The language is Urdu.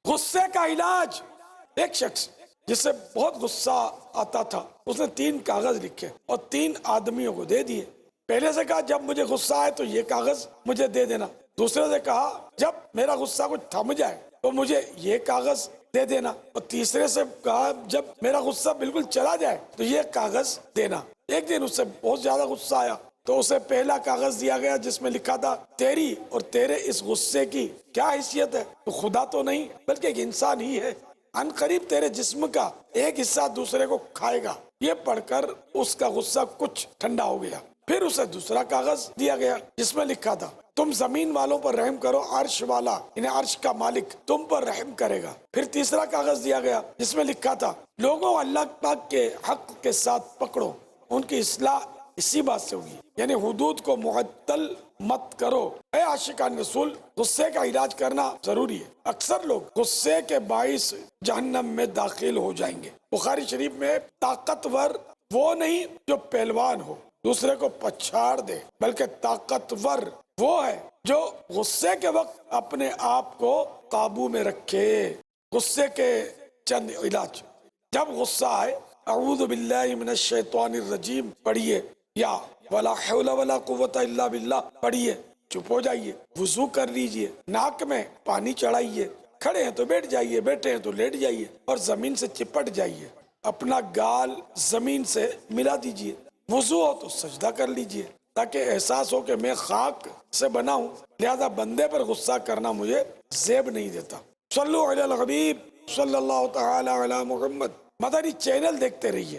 غصے کا علاج. ایک شخص جس سے بہت غصہ آتا تھا، اس نے 3 کاغذ لکھے اور 3 آدمیوں کو دے دیے. پہلے سے کہا جب مجھے غصہ آئے تو یہ کاغذ مجھے دے دینا. دوسرے سے کہا جب میرا غصہ کچھ تھم جائے تو مجھے یہ کاغذ دے دینا. اور تیسرے سے کہا جب میرا غصہ بالکل چلا جائے تو یہ کاغذ دینا. ایک دن اس سے بہت زیادہ غصہ آیا تو اسے پہلا کاغذ دیا گیا جس میں لکھا تھا تیری اور تیرے اس غصے کی کیا حیثیت ہے؟ تو خدا تو نہیں بلکہ ایک انسان ہی ہے. ان قریب تیرے جسم کا ایک حصہ دوسرے کو کھائے گا. یہ پڑھ کر اس کا غصہ کچھ ٹھنڈا ہو گیا. پھر اسے دوسرا کاغذ دیا گیا جس میں لکھا تھا تم زمین والوں پر رحم کرو، عرش والا یعنی عرش کا مالک تم پر رحم کرے گا. پھر تیسرا کاغذ دیا گیا جس میں لکھا تھا لوگوں اللہ پاک کے حق کے ساتھ پکڑو، ان کی اصلاح اسی بات سے ہوگی، یعنی حدود کو معطل مت کرو. اے عاشقان رسول، غصے کا علاج کرنا ضروری ہے. اکثر لوگ غصے کے باعث جہنم میں داخل ہو جائیں گے. بخاری شریف میں طاقتور وہ نہیں جو پہلوان ہو دوسرے کو پچھاڑ دے، بلکہ طاقتور وہ ہے جو غصے کے وقت اپنے آپ کو قابو میں رکھے. غصے کے چند علاج: جب غصہ آئے اعوذ باللہ من الشیطان الرجیم پڑھیے یا ولا حول ولا قوت الا باللہ پڑھیے. چپ ہو جائیے، وضو کر لیجئے، ناک میں پانی چڑھائیے، کھڑے ہیں تو بیٹھ جائیے، بیٹھے ہیں تو لیٹ جائیے اور زمین سے چپٹ جائیے. اپنا گال زمین سے ملا دیجئے. وضو ہو تو سجدہ کر لیجئے تاکہ احساس ہو کہ میں خاک سے بنا ہوں، لہذا بندے پر غصہ کرنا مجھے زیب نہیں دیتا. صلو علی الحبیب صلی اللہ تعالی علی محمد. مدنی چینل دیکھتے رہیے.